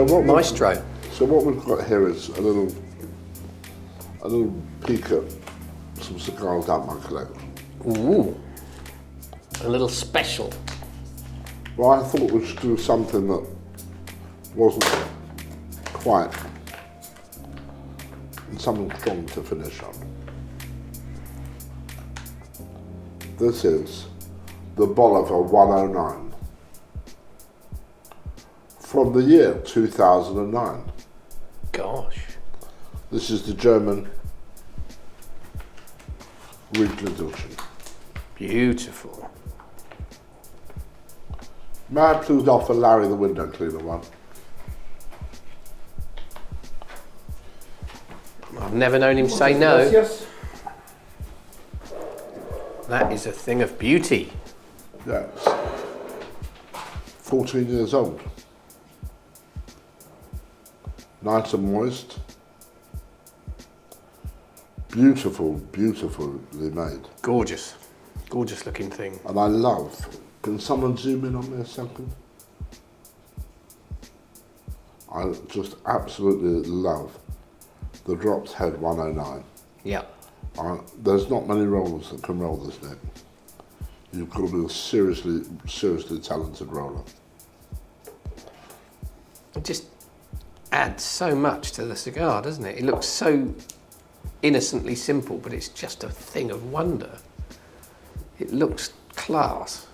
Maestro. So what we've got here is a little peek at some cigars out my collection. Ooh, a little special. Well, I thought we should do something that wasn't quite something strong to finish on. This is the Bolivar 109 from the year 2009. Gosh. This is the German rib-tickling. Beautiful. May I please offer Larry the window cleaner one? I've never known him say no. Yes. That is a thing of beauty. Yes. 14 years old. Nice and moist. Beautiful, beautifully made. Gorgeous. Gorgeous looking thing. And I love, can someone zoom in on me a second? I just absolutely love the dropped head 109. Yeah. There's not many rollers that can roll this neck. You've got to be a seriously, seriously talented roller. It just adds so much to the cigar, doesn't it? It looks so innocently simple, but it's just a thing of wonder. It looks class.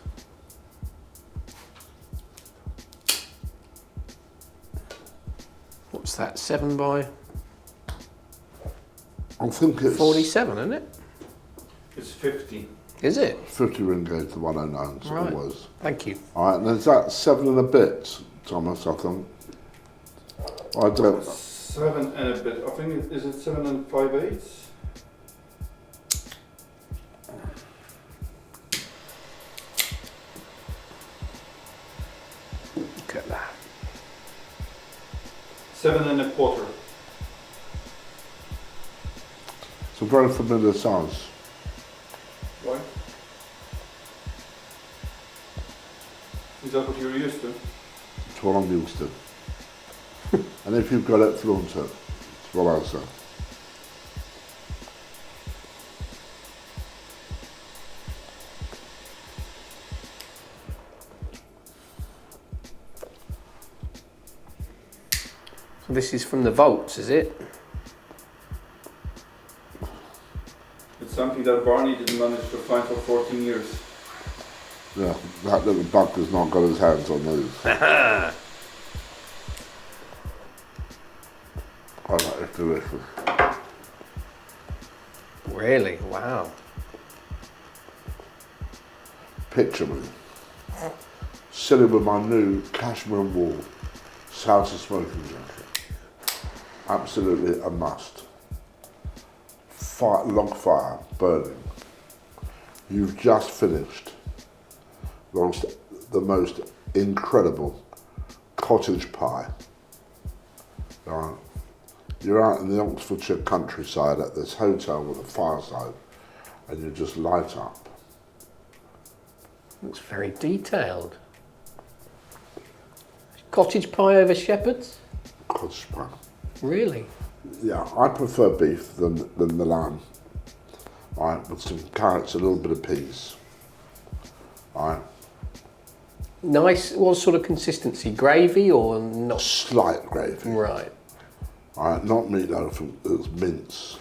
What's that, 7 by I think it's 47, isn't it? It's 50. Is it? 50 ring gauge to 109, so Right. it was. Thank you. All right, and there's that 7 and a bit, Thomas, I think. I don't. 7 and a bit. I think is it 7 and 5/8? Look at that. 7 and a quarter. It's a very familiar size. Why? Is that what you're used to? It's what I'm used to. And if you've got it, flaunt it. It's what I say. So this is from the vaults, is it? It's something that Barney didn't manage to find for 14 years. Yeah, that little buck has not got his hands on these. I like it delicious. Really? Wow. Picture me sitting with my new cashmere wool South smoking jacket. Absolutely a must. Log fire burning. You've just finished the most incredible cottage pie. Right. You're out in the Oxfordshire countryside at this hotel with a fireside, and you just light up. Looks very detailed. Cottage pie over shepherd's? Cottage pie. Really? Yeah, I prefer beef than the lamb. All right, with some carrots, a little bit of peas. All right. Nice. What sort of consistency? Gravy or not? Slight gravy. Right. All right, not meatloaf, it's mince.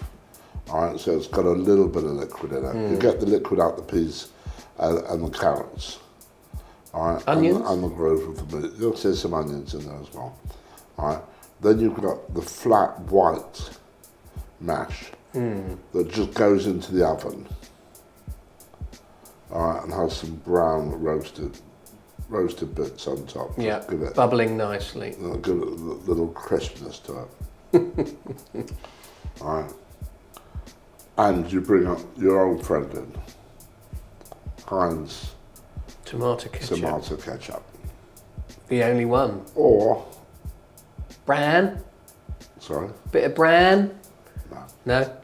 All right, so it's got a little bit of liquid in it. You get the liquid out the peas and the carrots. All right. Onions? And the grove of the meat. You'll see some onions in there as well. All right. Then you've got the flat white mash that just goes into the oven. All right, and has some brown roasted bits on top. Yeah, Just give it, bubbling nicely. give it a little crispness to it. All right. And you bring up your old friend in, Heinz Tomato ketchup. The only one. Or, Bran? sorry? Bit of bran? No. No?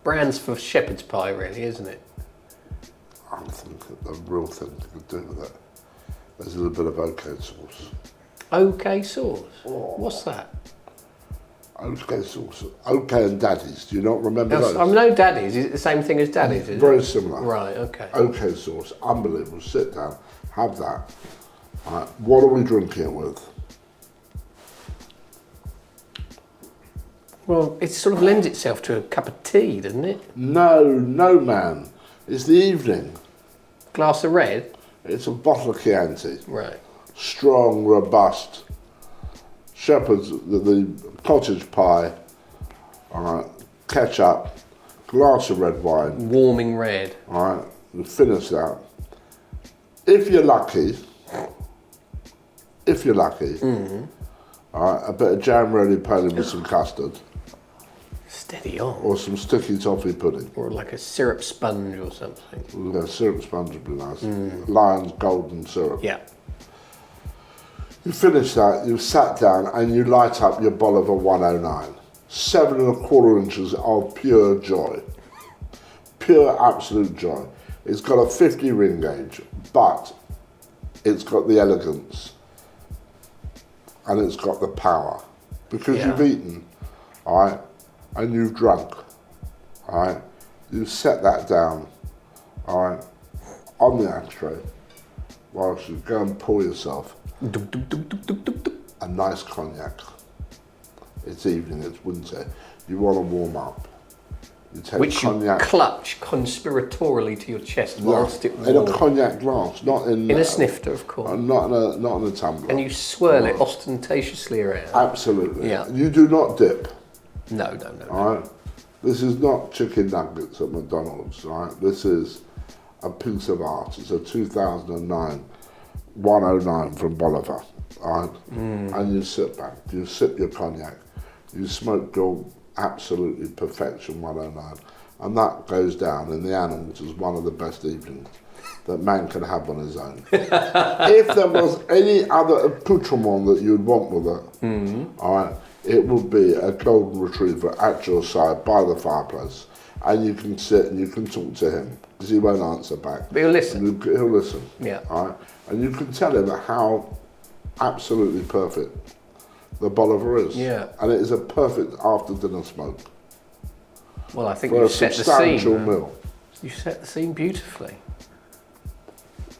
Bran's for shepherd's pie, really, isn't it? I think the real thing you could do with it is a little bit of oat sauce. OK sauce. Oh. What's that? OK sauce. OK and Daddies. Do you not remember those? I know Daddies. Is it the same thing as Daddies? Is Very it? similar. Right, OK. OK sauce. Unbelievable. Sit down. Have that. All right. What are we drinking it with? Well, it sort of lends itself to a cup of tea, doesn't it? No, man. It's the evening. Glass of red? It's a bottle of Chianti. Right. Strong, robust. Shepherd's, the cottage pie. All right. Ketchup. Glass of red wine. Warming red. All right. You finish that. If you're lucky, all right, a bit of jam roly-poly with some custard. Steady on. Or some sticky toffee pudding. Or like a syrup sponge or something. Yeah, syrup sponge would be nice. Lion's golden syrup. Yeah. You finish that, you sat down and you light up your Bolivar 109. 7¼ inches of pure joy. Pure absolute joy. It's got a 50 ring gauge, but it's got the elegance and it's got the power. Because you've eaten, all right, and you've drunk, all right, you set that down, all right, on the ashtray, whilst you go and pour yourself a nice cognac. It's evening, it's winter, you want to warm up. You take Which cognac, you clutch conspiratorially to your chest whilst it in a warms. cognac glass, not in In a snifter, of course. not in a tumbler. And you swirl it ostentatiously around. Absolutely. Yeah. You do not dip. No. All right. This is not chicken nuggets at McDonald's. All right. This is a piece of art. It's a 2009 109 from Bolivar. All right. And you sit back. You sip your cognac. You smoke your absolutely perfection 109, and that goes down in the annals as one of the best evenings that man can have on his own. If there was any other accoutrement that you'd want with it, all right, it would be a golden retriever at your side by the fireplace, and you can sit and you can talk to him because he won't answer back. But he'll listen. He'll listen. Yeah. All right, and you can tell him how absolutely perfect the Bolivar is. Yeah. And it is a perfect after dinner smoke. Well, I think For you a set the substantial scene. meal. You set the scene beautifully.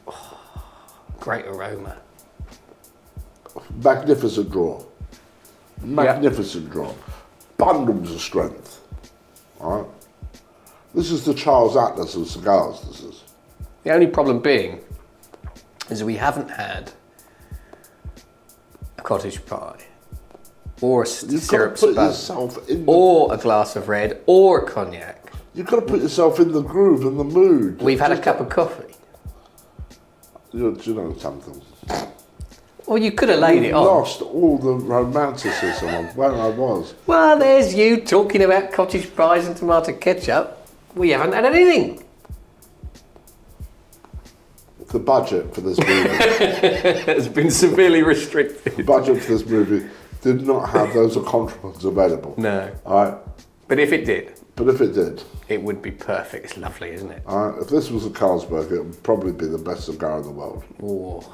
Oh, great aroma. Magnificent draw. Magnificent draw. Bundles of strength. All right. This is the Charles Atlas of cigars, this is. The only problem being is we haven't had a cottage pie or a You've syrup got to put sponge yourself in or a glass of red or a cognac. You've got to put yourself in the groove and the mood. We've had a cup of coffee. Do you know something? Well, you could have laid it on. Lost all the romanticism of where I was. Well, there's you talking about cottage pies and tomato ketchup. We haven't had anything. The budget for this movie, It's been severely restricted. the budget for this movie did not have those accoutrements available. No. All right. But if it did, But if it did, it would be perfect. It's lovely, isn't it? all right, if this was a Carlsberg, it would probably be the best cigar in the world. Oh.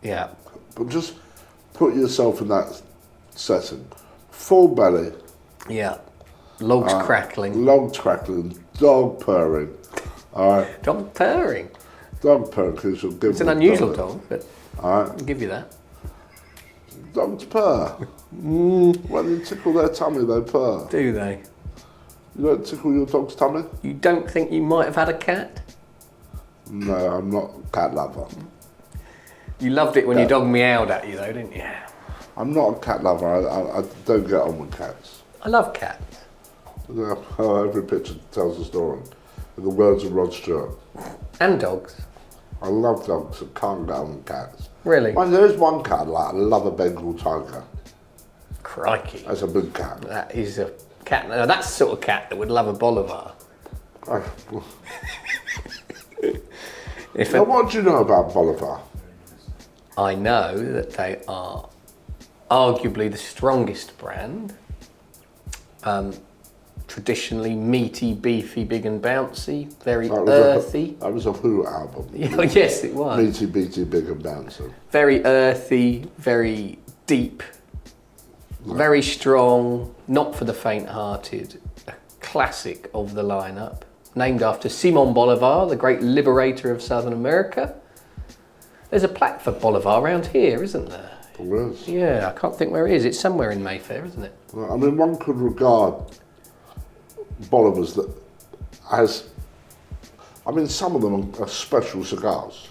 Yeah. But just put yourself in that setting. Full belly, Yeah. Logs crackling. logs crackling, dog purring. All right, Dog purring. dog purring because you'll give It's an them unusual dog, but All right, I'll give you that. dogs purr. When you tickle their tummy, they purr. Do they? You don't tickle your dog's tummy? You don't think you might have had a cat? No, I'm not a cat lover. You loved it when your dog meowed at you, though, didn't you? I'm not a cat lover. I don't get on with cats. I love cats. Every picture tells a story. In the words of Rod Stewart. And dogs. I love dogs. I can't get on with cats. Really? Well, there is one cat I love, a Bengal tiger. Crikey. That's a big cat. That is a cat. Now, that's the sort of cat that would love a Bolivar. If Now, what do you know about Bolivar? I know that they are arguably the strongest brand. traditionally meaty, beefy, big and bouncy, very That was earthy. That was a Who album. Yeah, yes, it was. Meaty, beaty, big and bouncy. Very earthy, very deep, very strong, not for the faint-hearted. A classic of the lineup, named after Simon Bolivar, the great liberator of Southern America. There's a plaque for Bolivar around here, isn't there? There is. Yeah, I can't think where it is. It's somewhere in Mayfair, isn't it? I mean, one could regard Bolivar's as, I mean, some of them are special cigars.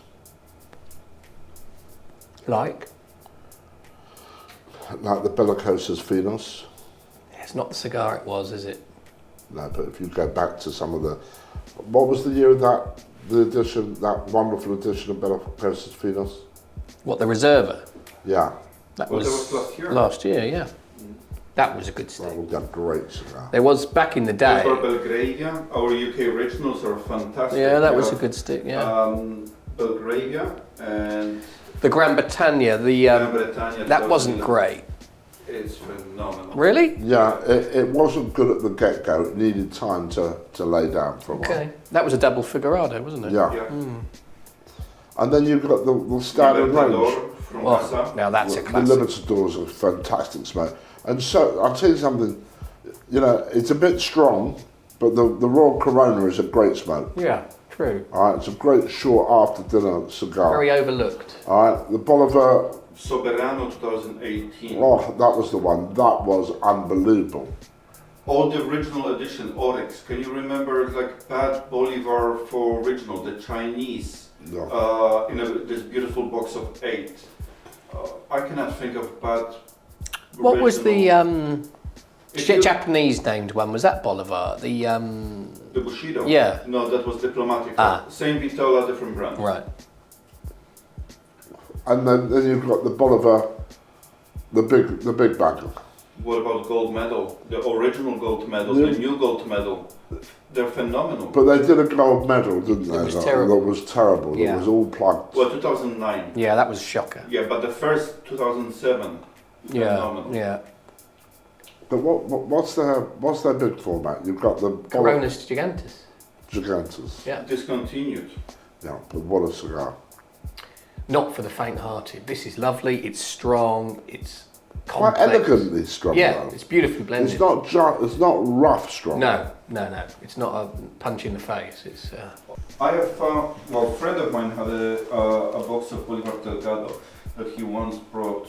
Like the Bellicosas Finos. it's not the cigar it was, is it? No, but if you go back to some of the, what was the year of that, the edition, that wonderful edition of Bellicosas Finos? What, the Reserva? Yeah, That Well, was that was last year. last year, yeah. That was a good that stick. was a great cigar. There was back in the day. Bolivar Belgravia, our UK originals are fantastic. Yeah, that We was a have, good stick. Yeah. Belgravia and The Gran Bretagna, Gran Bretagna. that wasn't great. It's phenomenal. Really? Yeah, it wasn't good at the get-go. It needed time to lay down for a while. Okay. That was a double figurado, wasn't it? Yeah. Yeah. And then you've got the standard range. Libertador from Oh, Casa. now that's a The classic. Libertador is a fantastic smoke. And so, I'll tell you something, you know, it's a bit strong, but the Royal Corona is a great smoke. Yeah, true. All right, it's a great short after-dinner cigar. Very overlooked. All right, the Bolivar, Soberano 2018. oh, that was the one. That was unbelievable. All the original edition, Oryx. Can you remember like Bad Bolivar for original, the Chinese, Yeah. this beautiful box of 8? I cannot think of bad. What was the If you- Japanese named one? Was that Bolivar? The The Bushido? Yeah. No, that was Diplomatic. Ah. Same Vitola, different brand. right. And then you've got the Bolivar, the big bag. What about gold medal? The original gold medal, Yeah. the new gold medal. They're phenomenal. But they did a gold medal, didn't they? was terrible. That was terrible. Yeah. It was all plugged. Well, 2009. Yeah, that was a shocker. Yeah, but the first 2007. Yeah, Phenomenal. yeah. But what's their big format? You've got the Coronas Gigantes. Gigantes. Yeah. Discontinued. Yeah, but what a cigar. Not for the faint-hearted. This is lovely. It's strong. It's Quite complex. elegantly strong. Yeah, though. it's beautifully blended. It's not it's not rough strong. No. It's not a punch in the face. It's I have found, well, a friend of mine had a box of Bolivar Delgado that he once brought.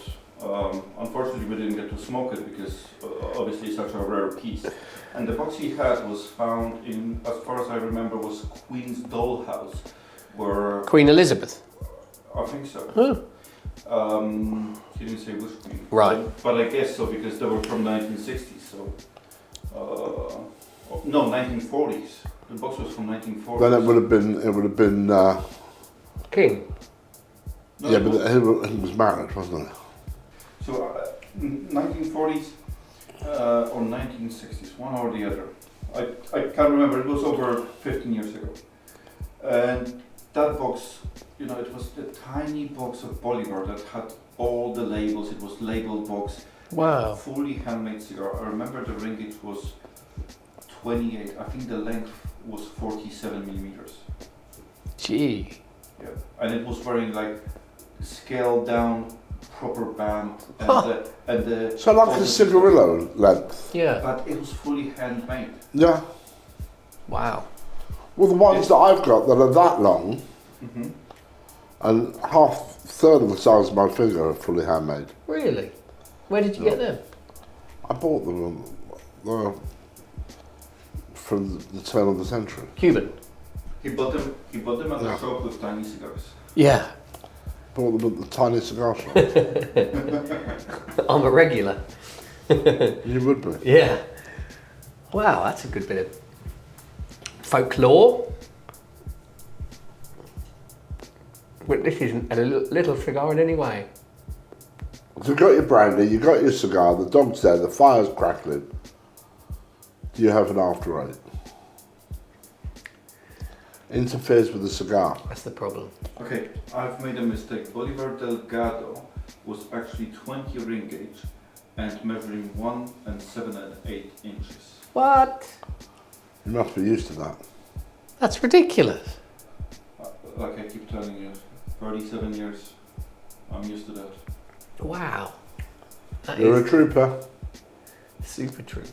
Unfortunately, we didn't get to smoke it because obviously it's such a rare piece. And the box he had was found in, as far as I remember, was Queen's Dollhouse, where Queen Elizabeth. I think so. Huh. He didn't say which queen. Right. But I guess so because they were from 1960s. So, no, 1940s. The box was from 1940s. Then it would have been. King. No, Yeah, it but was- he was married, wasn't he? So 1940s or 1960s, one or the other. I can't remember. It was over 15 years ago. And that box, you know, it was the tiny box of Bolivar that had all the labels. It was labeled box, Wow. fully handmade cigar. I remember the ring gauge was 28. I think the length was 47 millimeters. Gee. Yeah, and it was wearing like scaled down proper band and Huh. the So like a cigarillo length. Yeah. but it was fully handmade. Yeah. Wow. Well, the ones that I've got that are that long Mm-hmm. and third of the size of my finger are fully handmade. Really? Where did you get them? I bought them from the turn of the century. Cuban. He bought them at the Yeah. shop with tiny cigars. Yeah. Bought them at the tiny cigar shop. I'm a regular. You would be. Yeah. Wow, that's a good bit of folklore. But this isn't a little cigar in any way. So you've got your brandy, you've got your cigar, the dog's there, the fire's crackling. Do you have an after eight? Interferes with the cigar. That's the problem. Okay, I've made a mistake. Bolivar Delgado was actually 20 ring gauge and measuring 1 7/8 inches. What? You must be used to that. That's ridiculous. Like I keep telling you, 37 years, I'm used to that. Wow. That You're is a trooper. super true.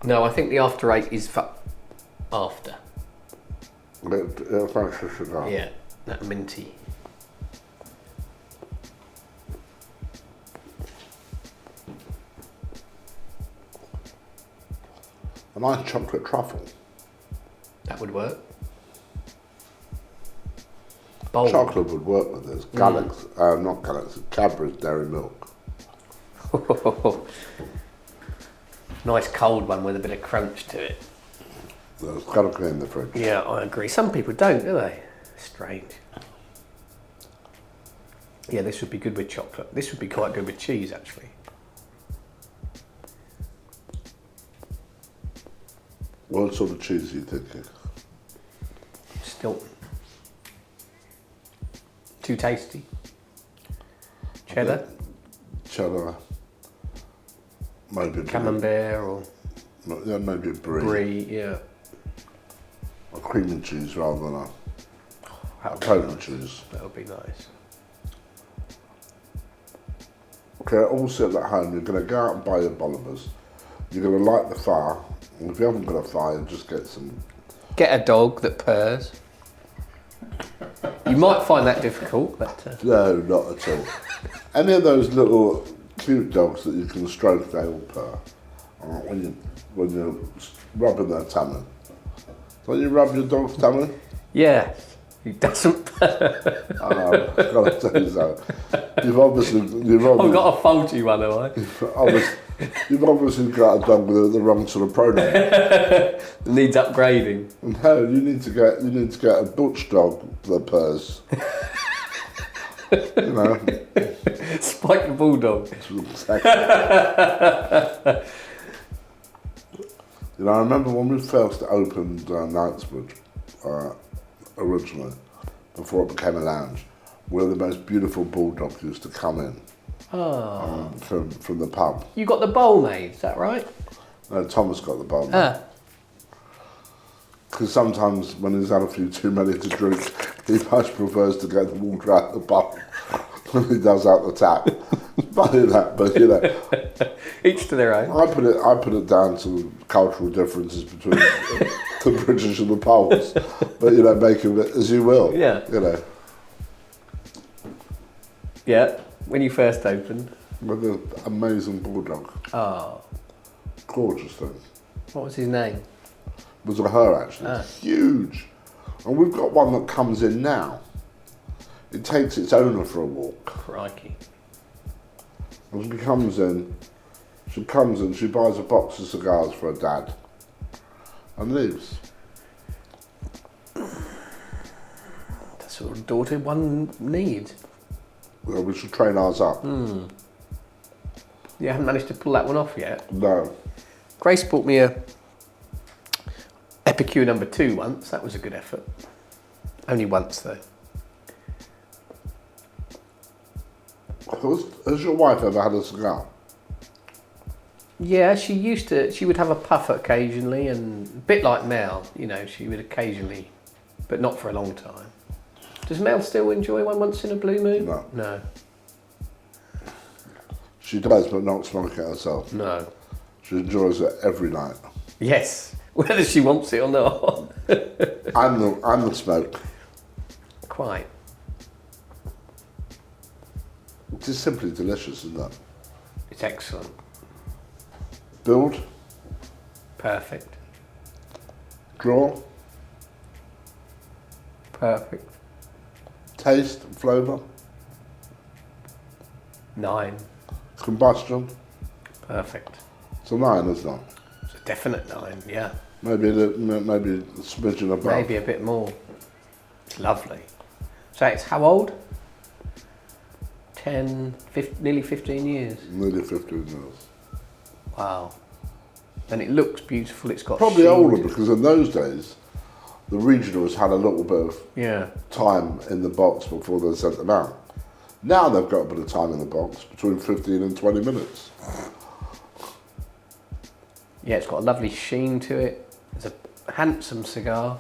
No, I think the after 8 is for after. It'll finish the cigar. Yeah, that minty. A nice chocolate truffle. That would work. Bold. Chocolate would work with this. Galaxy, not Galaxy, Cadbury's Dairy Milk. Nice cold one with a bit of crunch to it. There's got to be in the fridge. Yeah, I agree. Some people don't, do they? Strange. Yeah, this would be good with chocolate. This would be quite good with cheese, actually. What sort of cheese are you thinking? Stilton. Too tasty. Cheddar, Cheddar. Maybe a camembert, or yeah, maybe a brie. brie. Yeah. A cream and cheese rather than a That would be coconut nice. cheese. That would be nice. Okay, all sit at home. You're going to go out and buy your Bolivars. You're going to light the fire. And if you haven't got a fire, just get some. Get a dog that purrs. You might find that difficult, but No, not at all. Any of those little cute dogs that you can stroke, they all purr. When you're rubbing their tummy. Don't you rub your dog's tummy? yeah, he doesn't purr. I've got to tell you so. You've I've obviously got a faulty one, have I? you've obviously got a dog with the wrong sort of pronoun. Needs upgrading. No, you need to get a butch dog that purrs. You know. Spike the bulldog. Exactly. You know, I remember when we first opened Knightsbridge, originally, before it became a lounge, where the most beautiful bulldogs used to come in from the pub. You got the bowl made, is that right? No, Thomas got the bowl. Ah. Because sometimes when he's had a few too many to drink, he much prefers to get the water out the bowl than he does out the tap. Funny that, but you know. Each to their own. I put it down to cultural differences between the British and the Poles, but you know, make of it as you will. Yeah. You know, Yeah, when you first opened. with an amazing bulldog, Oh, gorgeous thing. what was his name? It was a her actually, Ah. huge, and we've got one that comes in now. It takes its owner for a walk. Crikey. And she comes in, she buys a box of cigars for her dad, and leaves. That's sort of daughter one needs. Well, we should train ours up. You haven't managed to pull that one off yet. No. Grace bought me a Epicure number 2 once. That was a good effort. Only once though. Has your wife ever had a cigar? Yeah, she would have a puff occasionally, and a bit like Mel, you know, she would occasionally, but not for a long time. Does Mel still enjoy one once in a blue moon? No. No. She does, but not smoke it herself. No. She enjoys it every night. Yes, whether she wants it or not. And the smoke. Quite. It is simply delicious, isn't it? It's excellent. Build, Perfect. draw, Perfect. taste, flavour, 9. combustion. Perfect. It's a 9, isn't it? It's a definite 9, yeah. Maybe a smidgen above. Maybe a bit more. It's lovely. So it's how old? 10, nearly 15 years. Nearly 15 years. Wow. And it looks beautiful. It's got Probably sheen. older, because in those days, the regionals had a little bit of Yeah. time in the box before they sent them out. Now they've got a bit of time in the box, between 15 and 20 minutes. Yeah, it's got a lovely sheen to it. It's a handsome cigar.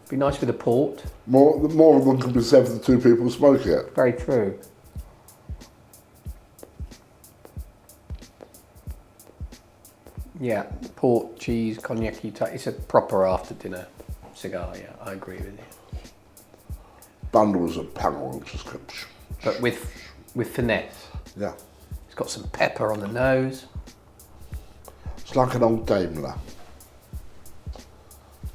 Be nice with a port. More than can be said for the two people smoking it. Very true. Yeah, port, cheese, cognac-y type. It's a proper after dinner cigar, yeah, I agree with you. Bundles of panel just kept. But with finesse. Yeah. It's got some pepper on the nose. It's like an old Daimler.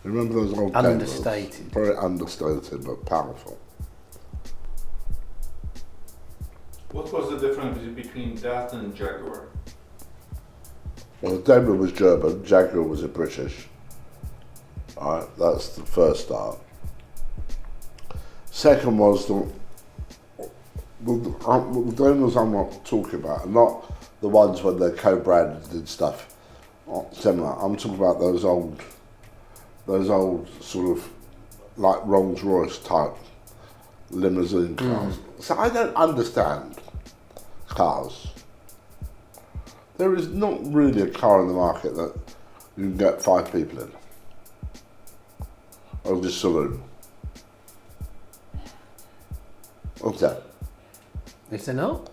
Remember those old Daimlers? Understated. Very understated but powerful. What was the difference between that and Jaguar? Well, the Daimler was German, Jaguar was a British. Alright, that's the first start. Second was the Daimlers I'm not talking about, are not the ones when they're co-branded and stuff similar. I'm talking about those old sort of like Rolls Royce type limousine cars. So I don't understand cars. There is not really a car in the market that you can get 5 people in. Or the saloon. What's that? Is there not?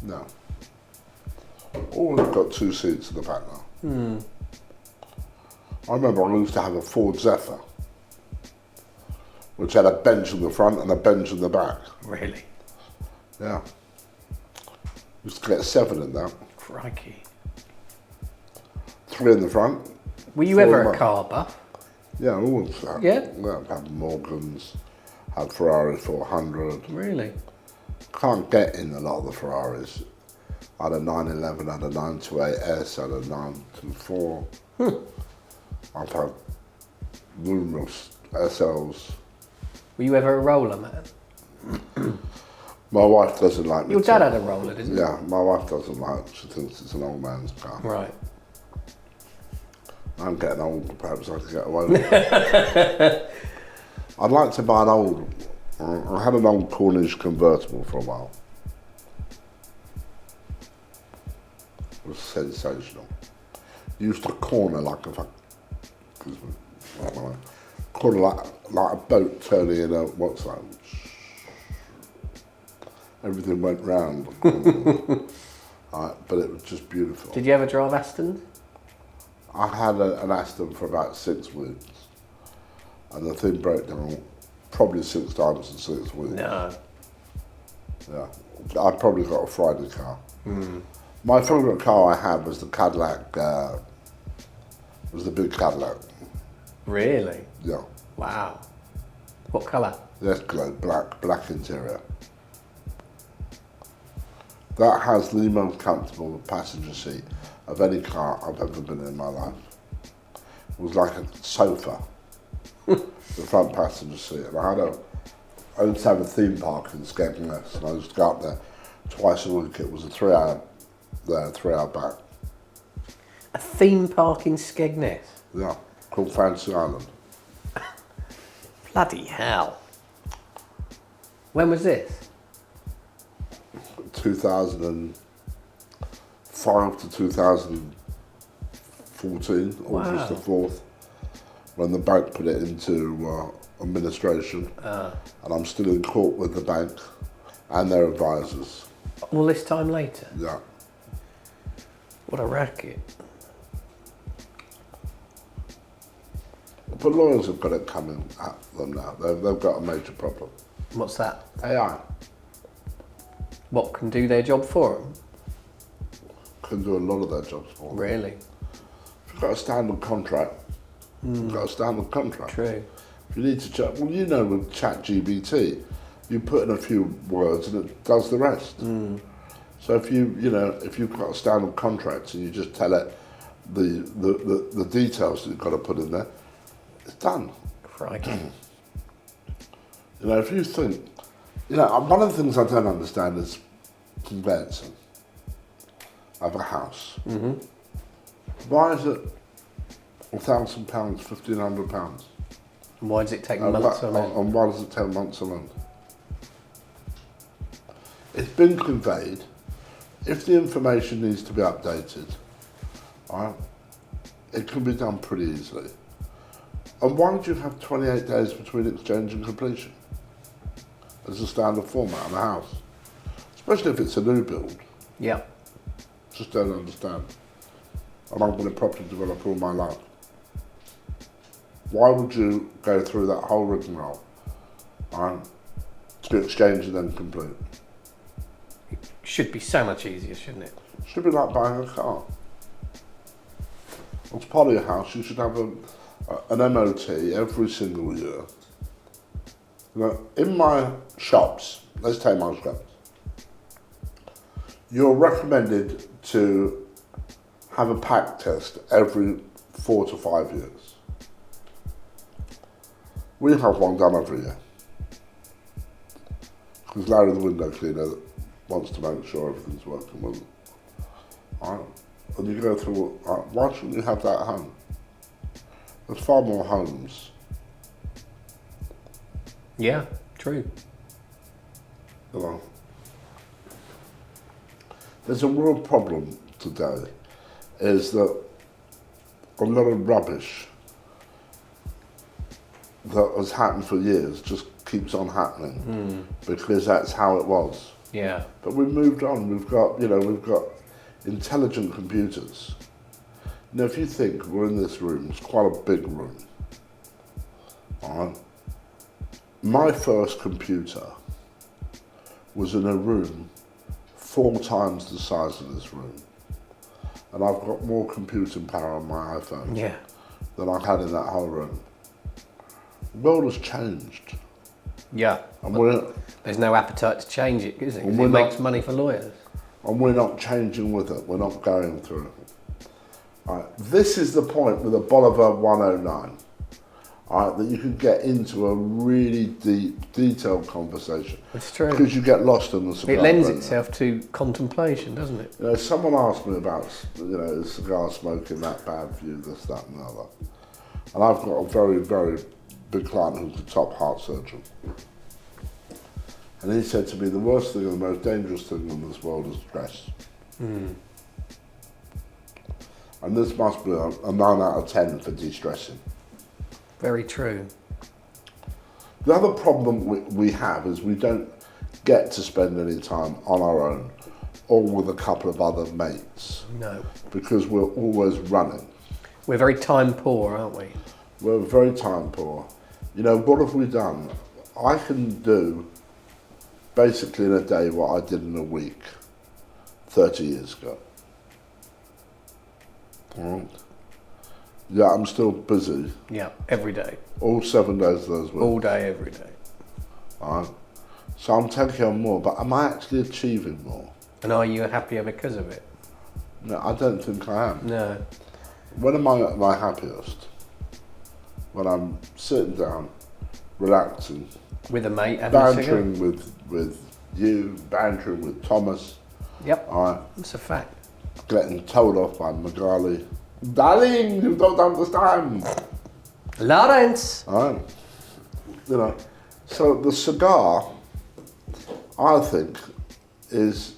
No. All have got 2 seats in the back now. I remember I used to have a Ford Zephyr, which had a bench in the front and a bench in the back. Really? Yeah. Used to get 7 in that. Crikey. 3 in the front. Were you 4 in ever the a back. car buff? Yeah, always. Yeah? Yeah, had Morgans, had Ferrari 400. Really? Can't get in a lot of the Ferraris. I had a 911, had a 928S, had a 924. I've had numerous SLs. Were you ever a roller man? My wife doesn't like me. Your dad too. had a roller, didn't he? Yeah, my wife doesn't like it. She thinks it's an old man's car. Right. I'm getting old, perhaps I could get away with it. I'd like to buy an old, I had an old Cornish convertible for a while. It was sensational. Used to corner like a corner like a boat turning in a, what's that? Everything went round. But it was just beautiful. Did you ever drive Astons? I had an Aston for about 6 weeks, and the thing broke down probably 6 times in 6 weeks. No. Yeah, I probably got a Friday car. My favourite car I had was the Cadillac. Was the big Cadillac. Really? Yeah. Wow. What colour? The Escalade, black interior. That has the most comfortable passenger seat of any car I've ever been in my life. It was like a sofa, the front passenger seat. And I used to have a theme park in Skegness, and I used to go up there twice a week. It was a 3-hour there, 3-hour back. A theme park in Skegness? Yeah, called Fancy Island. Bloody hell. When was this? 2005 to 2014, August the 4th, when the bank put it into administration. And I'm still in court with the bank and their advisors. All this time later? Yeah. What a racket. But lawyers have got it coming at them now. They've got a major problem. What's that? AI What can do their job for them? can do a lot of their jobs for them. Really? If you've got a standard contract, you've got a standard contract. True. If you need to chat, well, you know, with ChatGPT, you put in a few words and it does the rest. So if if you've got a standard contract and you just tell it the details that you've got to put in there, it's done. Crikey. If you think, one of the things I don't understand is conveyancing of a house. Why is it £1,000, £1,500? And why does it take months on end? And why does it take months on end? It's been conveyed. If the information needs to be updated, all right, it can be done pretty easily. And why do you have 28 days between exchange and completion? As a standard format in a house. Especially if it's a new build. Yeah. Just don't understand. And I've been a property developer all my life. Why would you go through that whole rigmarole, right, to exchange and then complete? Should be so much easier, shouldn't it? Should be like buying a car. As part of your house, you should have an MOT every single year. You know, in my shops, let's take my shops, you're recommended to have a pack test every 4 to 5 years. We have one done every year. Because Larry the window cleaner wants to make sure everything's working well. Right. And you go through, right, why shouldn't you have that at home? There's far more homes. Yeah, true. You know. There's a real problem today, is that a lot of rubbish that has happened for years just keeps on happening because that's how it was. Yeah. But we've moved on. We've got intelligent computers. Now, if you think we're in this room, it's quite a big room. All right. My first computer was in a room 4 times the size of this room, and I've got more computing power on my iPhone than I had in that whole room. The world has changed. Yeah. And there's no appetite to change it, is it? 'Cause it makes money for lawyers. And we're not changing with it. We're not going through it. All right. This is the point with a Bolivar 109. All right, that you can get into a really deep, detailed conversation. It's true. Because you get lost in the cigar. It lends itself to contemplation, doesn't it? You know, someone asked me about, is cigar smoking that bad for you, this, that, and the other. And I've got a very, very big client who's a top heart surgeon. And he said to me, the worst thing and the most dangerous thing in this world is stress. And this must be a 9 out of 10 for de-stressing. Very true. The other problem we have is we don't get to spend any time on our own or with a couple of other mates. No. Because we're always running. We're very time poor, aren't we? We're very time poor. You know, what have we done? I can do basically in a day what I did in a week 30 years ago. All right. Yeah, I'm still busy. Yeah, every day. All 7 days of those weeks. All day, every day. All right. So I'm taking on more, but am I actually achieving more? And are you happier because of it? No, I don't think I am. No. When am I at my happiest? When I'm sitting down, relaxing, With a mate, having a cigar. bantering with you, bantering with Thomas. Yep, All right. it's a fact. Getting told off by Magali. Darling, you don't understand. Laurence! All right. You know, so the cigar, I think, is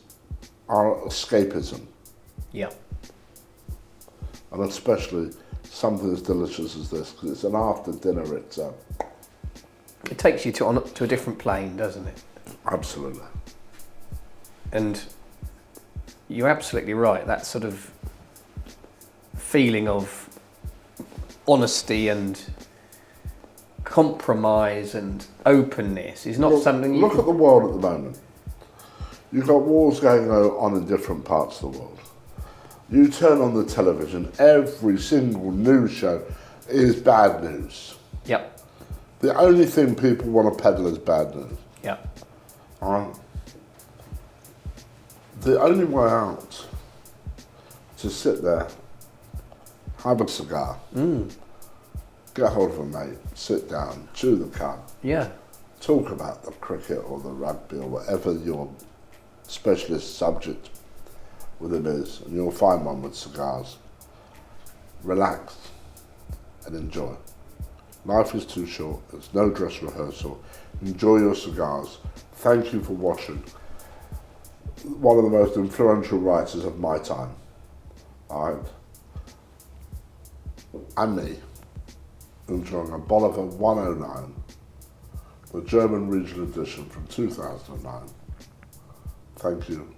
our escapism. Yeah. And especially something as delicious as this, because it's an after dinner, it's It takes you to a different plane, doesn't it? absolutely. And you're absolutely right, that sort of feeling of honesty and compromise and openness is not something you look at the world at the moment. You've got wars going on in different parts of the world. You turn on the television, every single news show is bad news. Yep. The only thing people want to peddle is bad news. Yep. The only way out to sit there, have a cigar, get hold of a mate, sit down, chew the cud, Yeah. talk about the cricket or the rugby or whatever your specialist subject with it is, and you'll find one with cigars. Relax and enjoy. Life is too short, it's no dress rehearsal. Enjoy your cigars. Thank you for watching. one of the most influential writers of my time, alright, and me, enjoying a Bolivar 109, the German regional edition from 2009. Thank you.